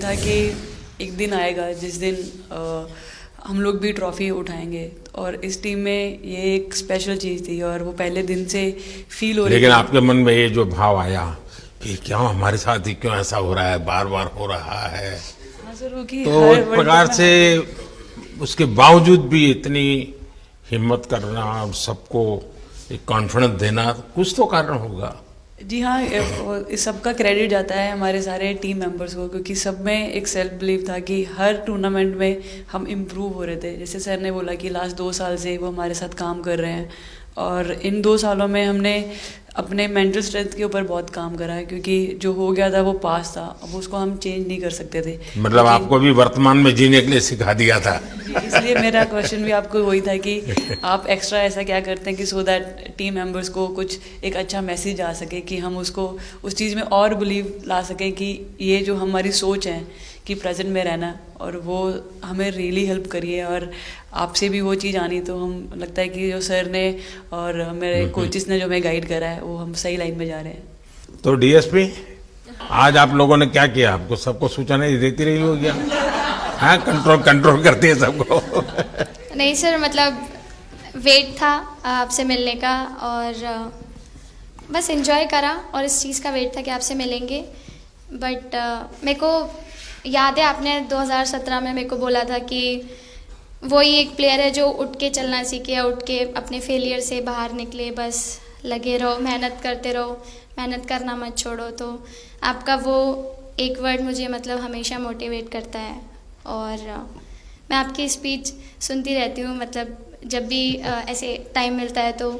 था कि एक दिन आएगा जिस दिन हम लोग भी ट्रॉफी उठाएंगे, और इस टीम में ये एक स्पेशल चीज़ थी और वो पहले दिन से फील हो रही थी। लेकिन आपके मन में ये जो भाव आया कि क्यों हमारे साथ ही क्यों ऐसा हो रहा है, बार बार हो रहा है, हाँ सर, वो कि तो एक प्रकार से उसके बावजूद भी इतनी हिम्मत करना और सबको एक कॉन्फिडेंस देना, कुछ तो कारण होगा। जी हाँ, इस सब का क्रेडिट जाता है हमारे सारे टीम मेंबर्स को, क्योंकि सब में एक सेल्फ बिलीव था कि हर टूर्नामेंट में हम इम्प्रूव हो रहे थे। जैसे सर ने बोला कि लास्ट 2 साल से वो हमारे साथ काम कर रहे हैं, और इन 2 सालों में हमने अपने मेंटल स्ट्रेंथ के ऊपर बहुत काम करा है, क्योंकि जो हो गया था वो पास था, अब उसको हम चेंज नहीं कर सकते थे। मतलब आपको भी वर्तमान में जीने के लिए सिखा दिया था। इसलिए मेरा क्वेश्चन भी आपको वही था कि आप एक्स्ट्रा ऐसा क्या करते हैं कि सो दैट टीम मेंबर्स को कुछ एक अच्छा मैसेज आ सके, कि हम उसको उस चीज़ में और बिलीव ला सके कि ये जो हमारी सोच है कि प्रेजेंट में रहना, और वो हमें रियली हेल्प करिए। और आपसे भी वो चीज़ आनी, तो हम लगता है कि जो सर ने और मेरे कोचेस ने जो हमें गाइड करा है, वो हम सही लाइन में जा रहे हैं। तो डीएसपी, आज आप लोगों ने क्या किया? आपको सबको सूचनाएं देती रही होगी, हाँ, कंट्रोल करती है सबको। नहीं सर, मतलब वेट था आपसे मिलने का, और बस एंजॉय करा, और इस चीज़ का वेट था कि आपसे मिलेंगे। बट मेरे को याद है आपने 2017 में मेरे को बोला था कि वही एक प्लेयर है जो उठ के चलना सीखे, उठ के अपने फेलियर से बाहर निकले, बस लगे रहो, मेहनत करते रहो, मेहनत करना मत छोड़ो। तो आपका वो एक वर्ड मुझे मतलब हमेशा मोटिवेट करता है, और मैं आपकी स्पीच सुनती रहती हूँ, मतलब जब भी ऐसे टाइम मिलता है तो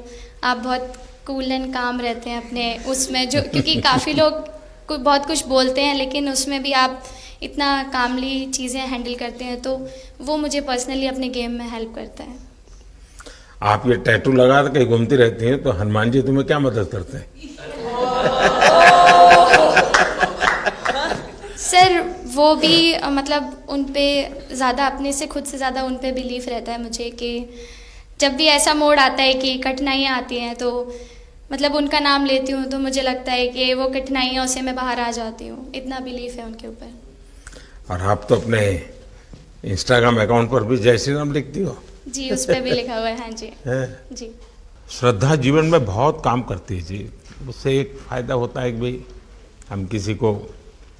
आप बहुत कूल एंड काम रहते हैं अपने उसमें, जो क्योंकि काफ़ी लोग बहुत कुछ बोलते हैं, लेकिन उसमें भी आप इतना कामली चीज़ें हैंडल करते हैं, तो वो मुझे पर्सनली अपने गेम में हेल्प करता है। आप ये टैटू लगा के घूमती रहती हैं, तो हनुमान जी तुम्हें क्या मदद करते हैं? सर वो भी मतलब उन पे ज़्यादा, अपने से खुद से ज़्यादा उन पे बिलीफ रहता है मुझे, कि जब भी ऐसा मोड़ आता है कि कठिनाइयाँ आती हैं, तो मतलब उनका नाम लेती हूँ तो मुझे लगता है कि वो कठिनाइयों से मैं बाहर आ जाती हूँ, इतना बिलीफ है उनके ऊपर। और आप तो अपने इंस्टाग्राम अकाउंट पर भी जय श्री राम लिखती हो? जी, उस पर भी लिखा हुआ है। हाँ जी। जी। श्रद्धा जीवन में बहुत काम करती है जी। उससे एक फायदा होता है कि भाई हम किसी को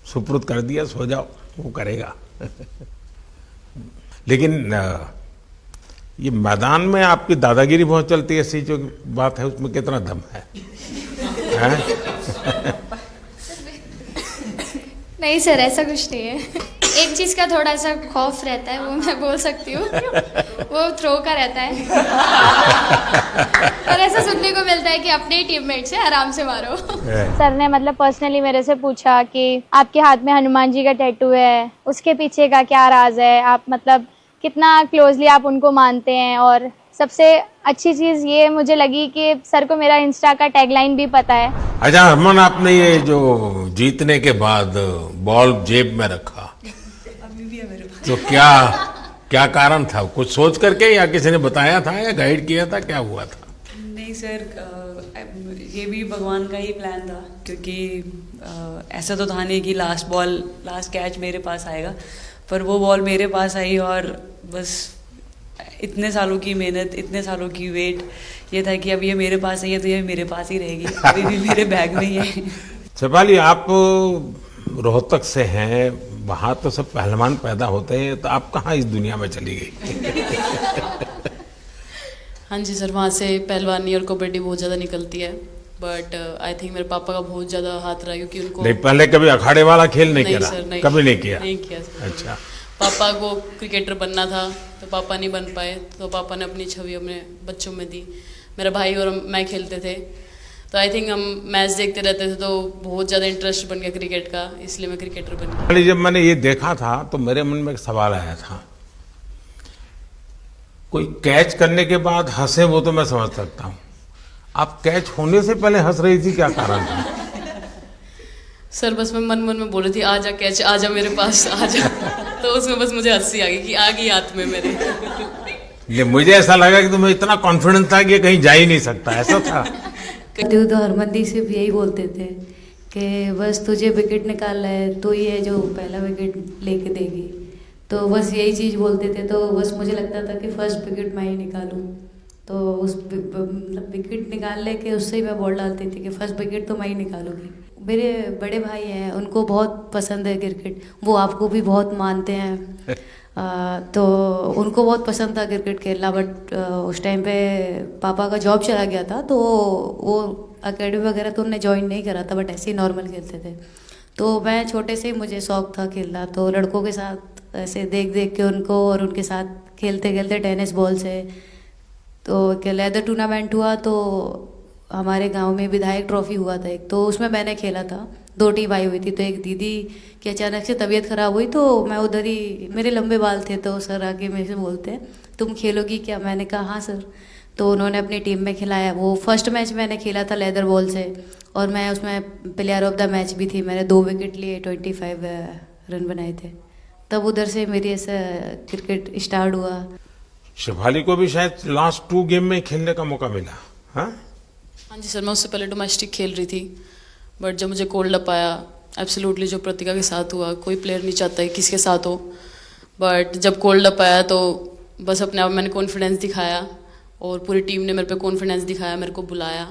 सुपुर्द कर दिया, सो जाओ, वो करेगा। लेकिन ये मैदान में आपकी दादागिरी बहुत चलती है, ऐसी जो बात है उसमें कितना दम है? नहीं सर, ऐसा कुछ नहीं है। एक चीज़ का थोड़ा सा खौफ रहता है, वो मैं बोल सकती हूँ, वो थ्रो का रहता है। और ऐसा सुनने को मिलता है कि अपने टीममेट से आराम से मारो। सर ने मतलब पर्सनली मेरे से पूछा कि आपके हाथ में हनुमान जी का टैटू है, उसके पीछे का क्या राज है, आप मतलब कितना क्लोजली आप उनको मानते हैं। और सबसे अच्छी चीज़ ये मुझे लगी कि सर को मेरा इंस्टा का टैगलाइन भी पता है। अच्छा हरमन, आपने ये जो जीतने के बाद बॉल जेब में रखा, अभी भी है मेरे पास। तो क्या कारण था? कुछ सोच करके, या किसी ने बताया था, या गाइड किया था, क्या हुआ था? नहीं सर, ये भी भगवान का ही प्लान था, क्योंकि ऐसा तो था नहीं कि लास्ट कैच मेरे पास आएगा, पर वो बॉल मेरे पास आई, और बस इतने सालों की मेहनत, इतने सालों की वेट, ये था कि अब ये मेरे पास है, तो ये मेरे पास ही रहेगी, अभी भी मेरे बैग में ही है। शेफाली, आप रोहतक से हैं, वहाँ तो सब पहलवान पैदा होते हैं, तो आप कहाँ इस दुनिया में चली गई? हाँ जी सर, वहाँ से पहलवानी और कबड्डी बहुत ज़्यादा निकलती है, बट आई थिंक मेरे पापा का बहुत ज़्यादा हाथ रहा, क्योंकि उनको नहीं, पहले कभी अखाड़े वाला खेल नहीं खेला? सर, नहीं, कभी नहीं किया? नहीं किया सर। अच्छा। पापा को क्रिकेटर बनना था, तो पापा नहीं बन पाए, तो पापा ने अपनी छवि अपने बच्चों में दी। मेरा भाई और मैं खेलते थे, तो आई थिंक हम मैच देखते रहते थे, तो बहुत ज़्यादा इंटरेस्ट बन गया क्रिकेट का, इसलिए मैं क्रिकेटर बन गया। जब मैंने ये देखा था तो मेरे मन में एक सवाल आया था, कोई कैच करने के बाद हंसे वो तो मैं समझ सकता हूँ, आप कैच होने से पहले हंस रही थी, क्या कारण था? सर बस मैं मन में बोल रही थी, आजा कैच, आजा मेरे पास, आजा। तो उसमें बस मुझे हंसी आ गई कि आ गई हाथ में मेरे। ये मुझे ऐसा लगा कि तुम्हें इतना कॉन्फिडेंस था कि कहीं जा ही नहीं सकता, ऐसा था? तो हरमन दी सिर्फ यही बोलते थे कि बस तुझे विकेट निकालना है तो ही है जो पहला विकेट लेके देगी, तो बस यही चीज़ बोलते थे। तो बस मुझे लगता था कि फर्स्ट विकेट मैं ही निकालूं, तो उस मतलब विकेट निकाल लेके उससे ही मैं बॉल डालती थी कि फर्स्ट विकेट तो मैं ही निकालूंगी। मेरे बड़े भाई हैं, उनको बहुत पसंद है क्रिकेट, वो आपको भी बहुत मानते हैं। तो उनको बहुत पसंद था क्रिकेट खेलना, बट उस टाइम पे पापा का जॉब चला गया था, तो वो एकेडमी वगैरह तो उन्होंने ज्वाइन नहीं करा था, बट ऐसे ही नॉर्मल खेलते थे। तो मैं छोटे से ही मुझे शौक था खेलना, तो लड़कों के साथ ऐसे देख देख के उनको और उनके साथ खेलते खेलते टेनिस बॉल से, तो क्या लेदर टूर्नामेंट हुआ, तो हमारे गांव में विधायक ट्रॉफी हुआ था एक, तो उसमें मैंने खेला था। 2 टीम आई हुई थी, तो एक दीदी की अचानक से तबीयत ख़राब हुई, तो मैं उधर ही, मेरे लंबे बाल थे, तो सर आके मेरे से बोलते हैं तुम खेलोगी क्या? मैंने कहा हाँ सर। तो उन्होंने अपनी टीम में खिलाया। वो फर्स्ट मैच मैंने खेला था लेदर बॉल से, और मैं उसमें प्लेयर ऑफ द मैच भी थी। मैंने 2 विकेट लिए, 25 रन बनाए थे। तब उधर से मेरी ऐसा क्रिकेट स्टार्ट हुआ। शेफाली को भी शायद लास्ट 2 गेम में खेलने का मौका मिला। हाँ जी सर, मैं उससे पहले डोमेस्टिक खेल रही थी, बट जब मुझे कोल्ड अप आया, एब्सोल्युटली जो प्रतिका के साथ हुआ, कोई प्लेयर नहीं चाहता है किसी के साथ हो, बट जब कोल्ड अप आया तो बस अपने आप मैंने कॉन्फिडेंस दिखाया, और पूरी टीम ने मेरे पे कॉन्फिडेंस दिखाया, मेरे को बुलाया,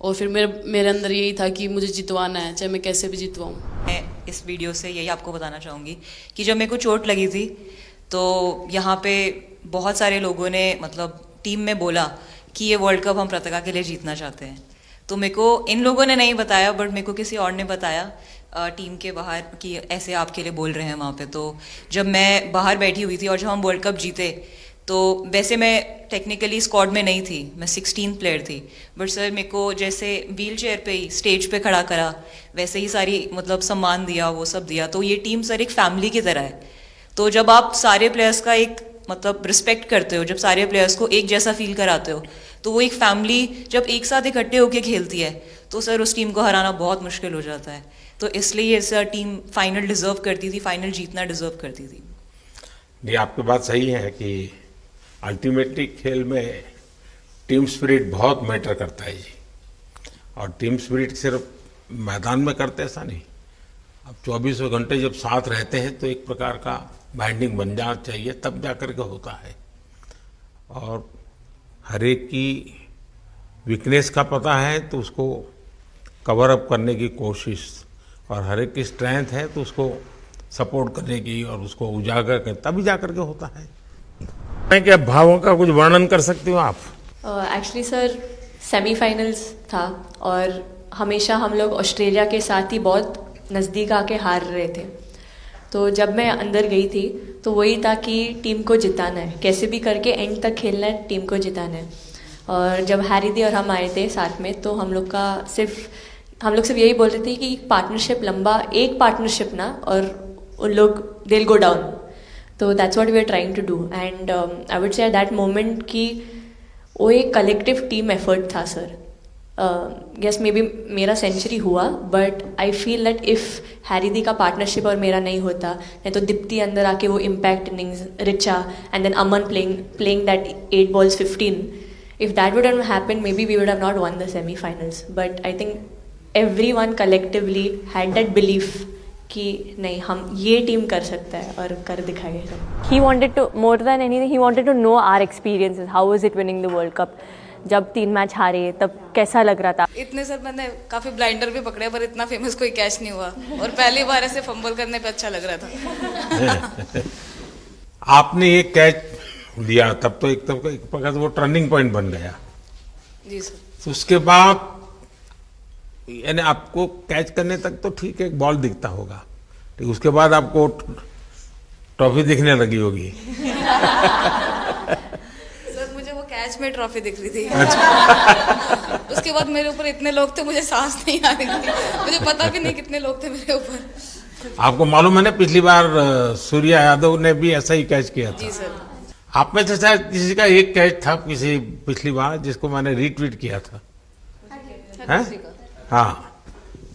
और फिर मेरे अंदर यही था कि मुझे जितवाना है, चाहे मैं कैसे भी जितवाऊँ। मैं इस वीडियो से यही आपको बताना चाहूँगी कि जब मेरे को चोट लगी थी, तो यहाँ पे बहुत सारे लोगों ने मतलब टीम में बोला कि ये वर्ल्ड कप हम प्रतिका के लिए जीतना चाहते हैं। तो मेरे को इन लोगों ने नहीं बताया, बट मेरे को किसी और ने बताया टीम के बाहर कि ऐसे आपके लिए बोल रहे हैं वहाँ पे। तो जब मैं बाहर बैठी हुई थी और जब हम वर्ल्ड कप जीते, तो वैसे मैं टेक्निकली स्क्वाड में नहीं थी, मैं 16th प्लेयर थी, बट सर मेरे को जैसे व्हील चेयर पे ही स्टेज पे खड़ा करा, वैसे ही सारी मतलब सम्मान दिया, वो सब दिया। तो ये टीम सर एक फैमिली की तरह है। तो जब आप सारे प्लेयर्स का एक मतलब रिस्पेक्ट करते हो, जब सारे प्लेयर्स को एक जैसा फील कराते हो, तो वो एक फैमिली जब एक साथ इकट्ठे होकर खेलती है, तो सर उस टीम को हराना बहुत मुश्किल हो जाता है। तो इसलिए सर टीम फाइनल डिजर्व करती थी, फाइनल जीतना डिजर्व करती थी। नहीं, आपकी बात सही है कि अल्टीमेटली खेल में टीम स्पिरिट बहुत मैटर करता है जी। और टीम स्पिरिट सिर्फ मैदान में करते ऐसा नहीं, अब 24 घंटे जब साथ रहते हैं तो एक प्रकार का बाइंडिंग बन जाना चाहिए, तब जा कर के होता है। और हर एक की वीकनेस का पता है तो उसको कवर अप करने की कोशिश, और हर एक की स्ट्रेंथ है तो उसको सपोर्ट करने की और उसको उजागर कर, तभी जा कर के होता है। मैं क्या भावों का कुछ वर्णन कर सकते हो आप? एक्चुअली सर सेमीफाइनल्स था, और हमेशा हम लोग ऑस्ट्रेलिया के साथ ही बहुत नज़दीक आके हार रहे थे। तो जब मैं अंदर गई थी तो वही था कि टीम को जिताना है, कैसे भी करके एंड तक खेलना है, टीम को जिताना है। और जब हैरी दी और हम आए थे साथ में, तो हम लोग सिर्फ यही बोल रहे थे कि पार्टनरशिप लंबा, एक पार्टनरशिप ना, और उन लोग दे गो डाउन। तो that's what we are trying to do, and I would say at that moment कि वो एक कलेक्टिव टीम एफर्ट था सर। यस मे बी मेरा सेंचुरी हुआ, but I feel that if Harry दी का partnership और मेरा नहीं होता, नहीं तो दीप्ति अंदर आके वो impact innings, Richa and then Aman playing that 8 balls 15, if that would have happened, maybe we would have not won the semi-finals. But I think everyone collectively had that belief कि नहीं, हम ये टीम कर सकता है और कर दिखाएगा। He wanted to, more than anything, he wanted to know our experiences. How was it winning the World Cup? जब 3 मैच हारे तब कैसा लग रहा था? इतने सर मैंने काफ़ी ब्लाइंडर भी पकड़े, पर इतना फेमस कोई कैच नहीं हुआ, और पहली बार ऐसे फंबल करने पे अच्छा लग रहा था। आपने ये कैच लिया तब तो एक प्रकार से वो टर्निंग पॉइंट बन गया जी सर। तो उसके बाद यानी आपको कैच करने तक तो ठीक है, एक बॉल दिखता होगा, ठीक, उसके बाद आपको ट्रॉफी दिखने लगी होगी। सर मुझे वो कैच में ट्रॉफी दिख रही थी। अच्छा। उसके बाद मेरे ऊपर इतने लोग थे, मुझे सांस नहीं आ रही थी, मुझे पता भी नहीं कितने लोग थे मेरे ऊपर। आपको मालूम है ना, पिछली बार सूर्या यादव ने भी ऐसा ही कैच किया था। जी सर। आप में से शायद किसी का एक कैच था किसी पिछली बार जिसको मैंने रीट्वीट किया था, हैं? हाँ,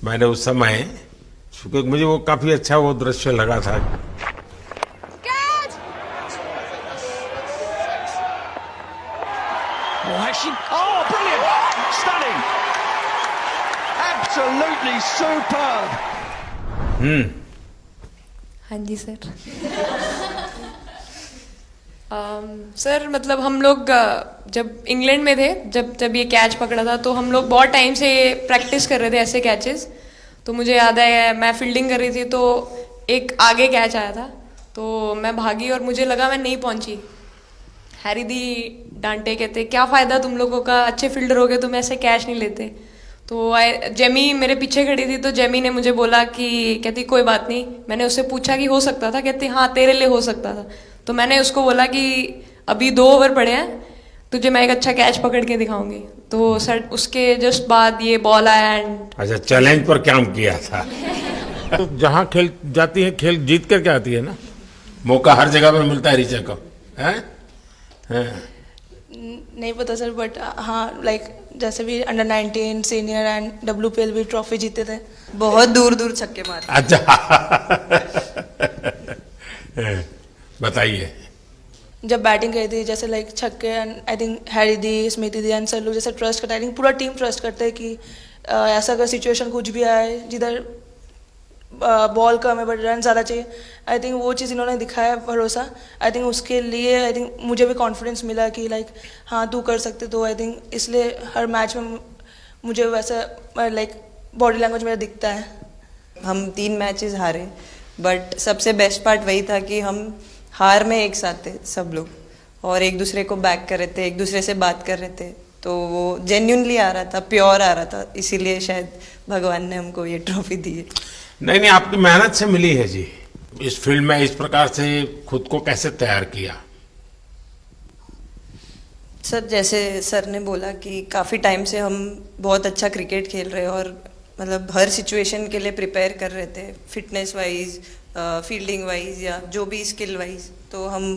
मैंने उस समय, क्योंकि मुझे वो काफी अच्छा वो दृश्य लगा था। Absolutely superb. हाँ जी सर। सर मतलब हम लोग जब इंग्लैंड में थे, जब ये कैच पकड़ा था, तो हम लोग बहुत टाइम से प्रैक्टिस कर रहे थे ऐसे कैचेस। तो मुझे याद है मैं फील्डिंग कर रही थी तो एक आगे कैच आया था, तो मैं भागी और मुझे लगा मैं नहीं पहुंची। हैरी दी डांटे, कहते क्या फ़ायदा तुम लोगों का, अच्छे फील्डर हो गए तुम ऐसे कैच नहीं लेते। तो जेमी मेरे पीछे खड़ी थी, तो जेमी ने मुझे बोला कि कहती कोई बात नहीं। मैंने उससे पूछा कि हो सकता था, कहती हाँ तेरे लिए हो सकता था। तो मैंने उसको बोला कि अभी 2 ओवर पड़े हैं, तुझे मैं एक अच्छा कैच पकड़ के दिखाऊंगी। तो सर उसके जस्ट बाद ये बॉल आया एंड अच्छा, चैलेंज पर काम किया था। तो जहाँ खेल जाती है, खेल जीत करके आती है ना, मौका हर जगह में मिलता है ऋचा को, हैं? नहीं पता सर, बट हाँ लाइक जैसे भी अंडर 19 सीनियर एंड WPL भी ट्रॉफी जीते थे। बहुत दूर दूर छक्के मारे। अच्छा बताइए। जब बैटिंग करी थी जैसे लाइक छक्के, and I think Harry the, Smiti the and sir लोग जैसे ट्रस्ट करते हैं, आई थिंक पूरा टीम ट्रस्ट करता है कि ऐसा अगर सिचुएशन कुछ भी आए जिधर बॉल कम है बट रन ज़्यादा चाहिए, आई थिंक वो चीज़ इन्होंने दिखाया भरोसा। आई थिंक उसके लिए आई थिंक मुझे भी कॉन्फिडेंस मिला कि लाइक हाँ तू कर सकते। तो आई थिंक इसलिए हर मैच में मुझे वैसा लाइक बॉडी लैंग्वेज मेरा दिखता है। हम 3 मैचेस हारे, बट सबसे बेस्ट पार्ट वही था कि हम हार में एक साथ थे सब लोग, और एक दूसरे को बैक कर रहे थे, एक दूसरे से बात कर रहे थे। तो वो जेन्युइनली आ रहा था, प्योर आ रहा था, इसीलिए शायद भगवान ने हमको ये ट्रॉफी दी है। नहीं, आपकी मेहनत से मिली है जी। इस फील्ड में इस प्रकार से खुद को कैसे तैयार किया? सर जैसे सर ने बोला कि काफ़ी टाइम से हम बहुत अच्छा क्रिकेट खेल रहे हैं, और मतलब हर सिचुएशन के लिए प्रिपेयर कर रहे थे, फिटनेस वाइज, फील्डिंग वाइज या जो भी स्किल वाइज। तो हम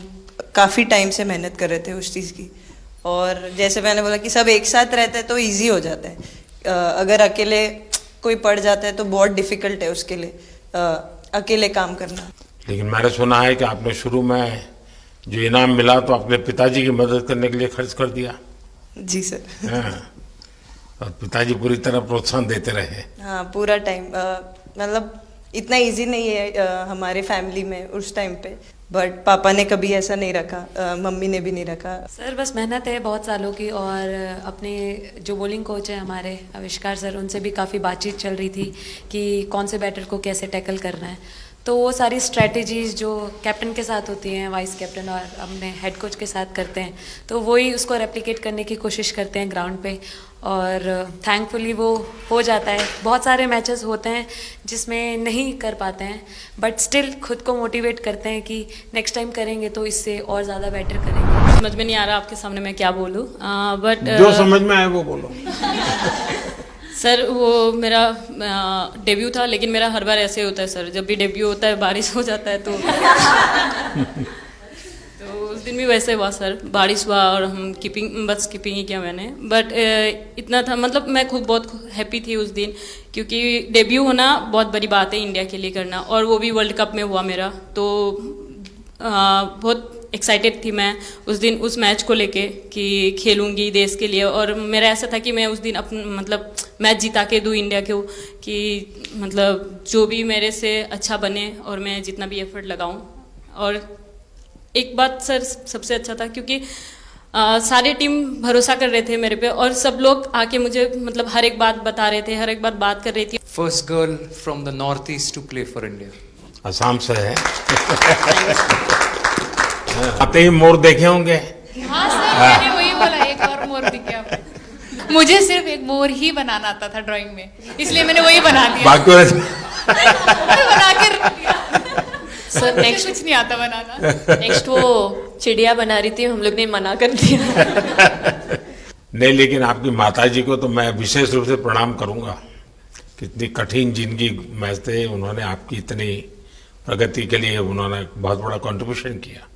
काफ़ी टाइम से मेहनत कर रहे थे उस चीज़ की। और जैसे मैंने बोला कि सब एक साथ रहते हैं तो इजी हो जाता है। अगर अकेले कोई पड़ जाता है तो बहुत डिफिकल्ट है उसके लिए अकेले काम करना। लेकिन मैंने सुना है कि आपने शुरू में जो इनाम मिला तो अपने पिताजी की मदद करने के लिए खर्च कर दिया। जी सर। हाँ, और पिताजी पूरी तरह प्रोत्साहन देते रहे। हाँ, पूरा टाइम मतलब इतना इजी नहीं है हमारे फैमिली में उस टाइम पे, बट पापा ने कभी ऐसा नहीं रखा, मम्मी ने भी नहीं रखा। सर बस मेहनत है बहुत सालों की, और अपने जो बॉलिंग कोच है हमारे आविष्कार सर, उनसे भी काफ़ी बातचीत चल रही थी कि कौन से बैटर को कैसे टैकल करना है। तो वो सारी स्ट्रेटजीज जो कैप्टन के साथ होती हैं, वाइस कैप्टन और अपने हेड कोच के साथ करते हैं, तो वही उसको रेप्लिकेट करने की कोशिश करते हैं ग्राउंड पे, और थैंकफुली वो हो जाता है। बहुत सारे मैचेस होते हैं जिसमें नहीं कर पाते हैं, बट स्टिल खुद को मोटिवेट करते हैं कि नेक्स्ट टाइम करेंगे तो इससे और ज़्यादा बेटर करेंगे। समझ में नहीं आ रहा आपके सामने मैं क्या बोलूँ, बट जो समझ में आए वो बोलो। सर वो मेरा डेब्यू था, लेकिन मेरा हर बार ऐसे होता है सर, जब भी डेब्यू होता है बारिश हो जाता है तो उस दिन भी वैसे हुआ सर, बारिश हुआ और हम बस कीपिंग ही किया मैंने। बट इतना था, मतलब मैं खुद बहुत हैप्पी थी उस दिन, क्योंकि डेब्यू होना बहुत बड़ी बात है इंडिया के लिए करना, और वो भी वर्ल्ड कप में हुआ मेरा। तो बहुत एक्साइटेड थी मैं उस दिन उस मैच को लेके कि खेलूंगी देश के लिए, और मेरा ऐसा था कि मैं उस दिन अपना मतलब मैच जिता के दूँ इंडिया को, कि मतलब जो भी मेरे से अच्छा बने और मैं जितना भी एफर्ट लगाऊं। और एक बात सर सबसे अच्छा था, क्योंकि सारी टीम भरोसा कर रहे थे मेरे पे, और सब लोग आके मुझे मतलब हर एक बात बता रहे थे, हर एक बात कर रही थी। First girl from the north east to play for India. Assam से है। आते ही मोर देखे होंगे। हाँ सर, मैंने वही बोला, एक और मोर दिख गया। मुझे सिर्फ एक मोर ही बनाना आता था ड्राइंग में, इसलिए मैंने वही बना दिया। बाकी बना के रख दिया। सर नेक्स्ट कुछ नहीं आता बनाना। नेक्स्ट वो चिड़िया बना रही थी, हम लोग ने मना कर दिया। नहीं, लेकिन आपकी माताजी को तो मैं विशेष रूप से प्रणाम करूंगा। कितनी कठिन जिंदगी में थे, उन्होंने आपकी इतनी प्रगति के लिए उन्होंने बहुत बड़ा कंट्रीब्यूशन किया।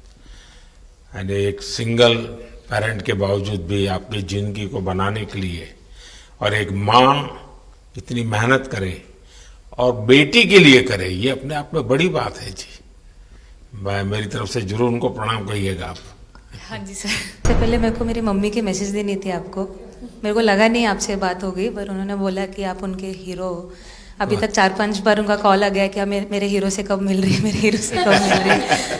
यानी एक सिंगल पेरेंट के बावजूद भी आपकी जिंदगी को बनाने के लिए, और एक माँ इतनी मेहनत करे और बेटी के लिए करे, ये अपने आप में बड़ी बात है जी। मैं मेरी तरफ से जरूर उनको प्रणाम करिएगा आप। हाँ जी सर। सबसे पहले मेरे को मेरी मम्मी की मैसेज देनी थी आपको मेरे को लगा नहीं आपसे बात हो गई, पर उन्होंने बोला कि आप उनके हीरो हो। अभी तक 4-5 बार उनका कॉल आ गया कि मेरे हीरो से कब मिल रही है, मेरे हीरो से कब मिल रही है।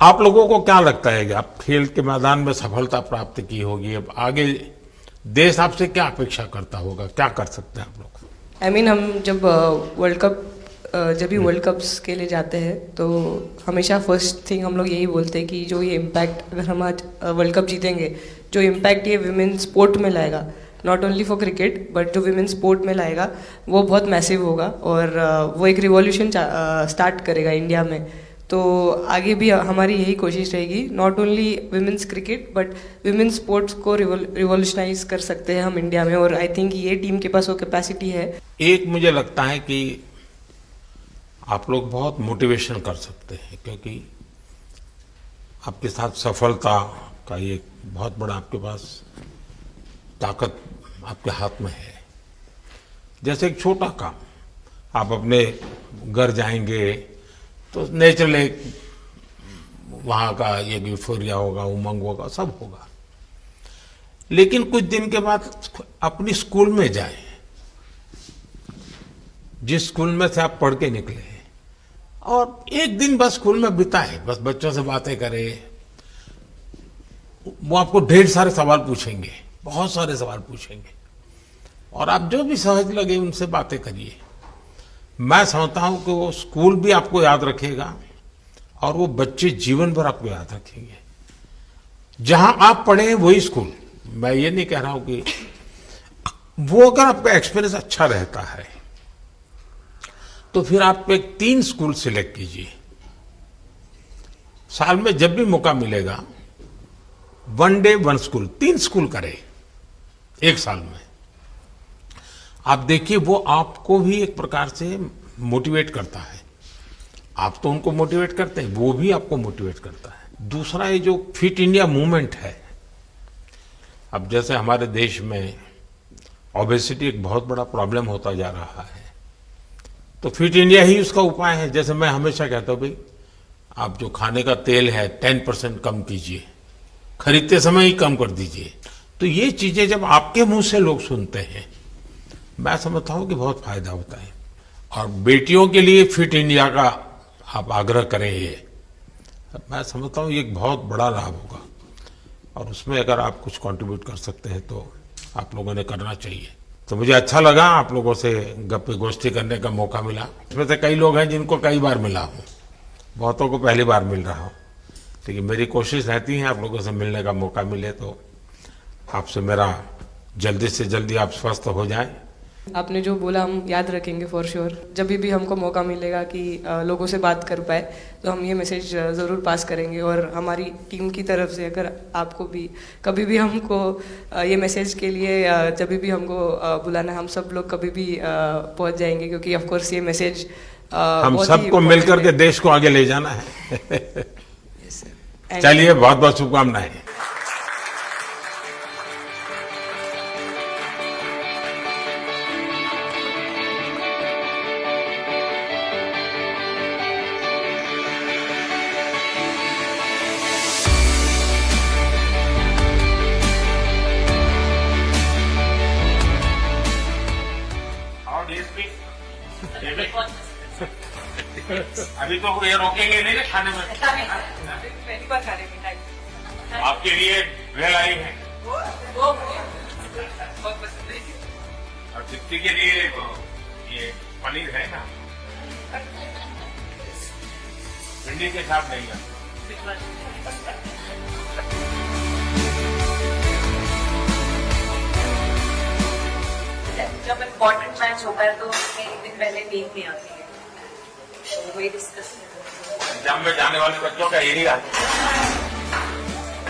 आप लोगों को क्या लगता है कि आप खेल के मैदान में सफलता प्राप्त की होगी, अब आगे देश आपसे क्या अपेक्षा करता होगा, क्या कर सकते हैं आप लोग? I mean, हम जब जब भी वर्ल्ड कप्स के लिए जाते हैं तो हमेशा फर्स्ट थिंग हम लोग यही बोलते हैं कि जो ये इम्पैक्ट, अगर हम आज वर्ल्ड कप जीतेंगे, जो इम्पैक्ट ये विमेन स्पोर्ट में लाएगा, not only for cricket but जो विमेन स्पोर्ट में लाएगा वो बहुत मैसिव होगा और वो एक रिवॉल्यूशन स्टार्ट करेगा इंडिया में। तो आगे भी हमारी यही कोशिश रहेगी, not only women's cricket but women sports को रिवॉल्यूशनाइज कर सकते हैं हम इंडिया में, और आई थिंक ये टीम के पास वो कैपेसिटी है। एक मुझे लगता है कि आप लोग बहुत मोटिवेशन कर सकते हैं, क्योंकि आपके साथ सफलता का एक बहुत बड़ा आपके पास ताकत आपके हाथ में है। जैसे एक छोटा काम, आप अपने घर जाएंगे तो नेचुरल एक वहाँ का ये यूफोरिया होगा, उमंग होगा, सब होगा। लेकिन कुछ दिन के बाद अपनी स्कूल में जाएं, जिस स्कूल में से आप पढ़ के निकले हैं, और एक दिन बस स्कूल में बिताए, बस बच्चों से बातें करें। वो आपको ढेर सारे सवाल पूछेंगे, बहुत सारे सवाल पूछेंगे, और आप जो भी सहज लगे उनसे बातें करिए। मैं समझता हूं कि वो स्कूल भी आपको याद रखेगा और वो बच्चे जीवन भर आपको याद रखेंगे। जहां आप पढ़े वही स्कूल, मैं ये नहीं कह रहा हूं कि वो, अगर आपका एक्सपीरियंस अच्छा रहता है तो फिर आप एक 3 स्कूल सिलेक्ट कीजिए। साल में जब भी मौका मिलेगा 1 डे 1 स्कूल, 3 स्कूल करें एक साल में। आप देखिए वो आपको भी एक प्रकार से मोटिवेट करता है। आप तो उनको मोटिवेट करते हैं, वो भी आपको मोटिवेट करता है। दूसरा ये जो फिट इंडिया मूवमेंट है, अब जैसे हमारे देश में ओबेसिटी एक बहुत बड़ा प्रॉब्लम होता जा रहा है, तो फिट इंडिया ही उसका उपाय है। जैसे मैं हमेशा कहता हूं, भाई आप जो खाने का तेल है 10% कम कीजिए, खरीदते समय ही कम कर दीजिए। तो ये चीजें जब आपके मुंह से लोग सुनते हैं, मैं समझता हूं कि बहुत फायदा होता है। और बेटियों के लिए फिट इंडिया का आप आग्रह करें, ये मैं समझता हूं ये एक बहुत बड़ा लाभ होगा, और उसमें अगर आप कुछ कंट्रीब्यूट कर सकते हैं तो आप लोगों ने करना चाहिए। तो मुझे अच्छा लगा आप लोगों से गप्पे गोष्ठी करने का मौका मिला। इसमें से कई लोग हैं जिनको कई बार मिला हूं, बहुतों को पहली बार मिल रहा हूं, लेकिन मेरी कोशिश रहती है आप लोगों से मिलने का मौका मिले तो आपसे मेरा जल्दी से जल्दी आप स्वस्थ हो जाएं। आपने जो बोला हम याद रखेंगे फॉर श्योर। जब भी हमको मौका मिलेगा कि लोगों से बात कर पाए तो हम ये मैसेज ज़रूर पास करेंगे, और हमारी टीम की तरफ से अगर आपको भी कभी भी हमको ये मैसेज के लिए जब भी हमको बुलाना, हम सब लोग कभी भी पहुंच जाएंगे, क्योंकि ऑफ कोर्स ये मैसेज हम सबको मिलकर के देश को आगे ले जाना है। चलिए, बहुत बहुत शुभकामनाएं। अभी तो ये रोकेंगे नहीं ना खाने में, पहली बार खा रहे हैं। आपके लिए भेल आई है और चिट्ठी के लिए ये पनीर है ना, भिंडी के साथ नहीं है। जब इम्पोर्टेंट मैच होता है तो उसमें एक दिन पहले नींद नहीं आती है, तो वही डिस्कस एग्जाम में जाने वाले बच्चों का यही हाल है।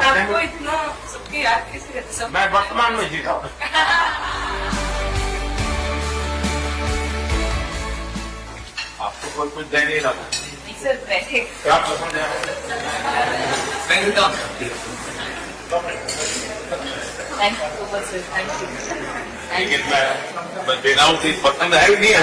आपको इतना सबकी याद कैसे रहती है? मैं वर्तमान में जीता हूँ। आपको कोई कुछ दे नहीं रहा सर, बैठे क्या पसंद है? Thank you so much sir, thank you. लेकिन मैं दे रहा हूँ, पसंद है भी नहीं है।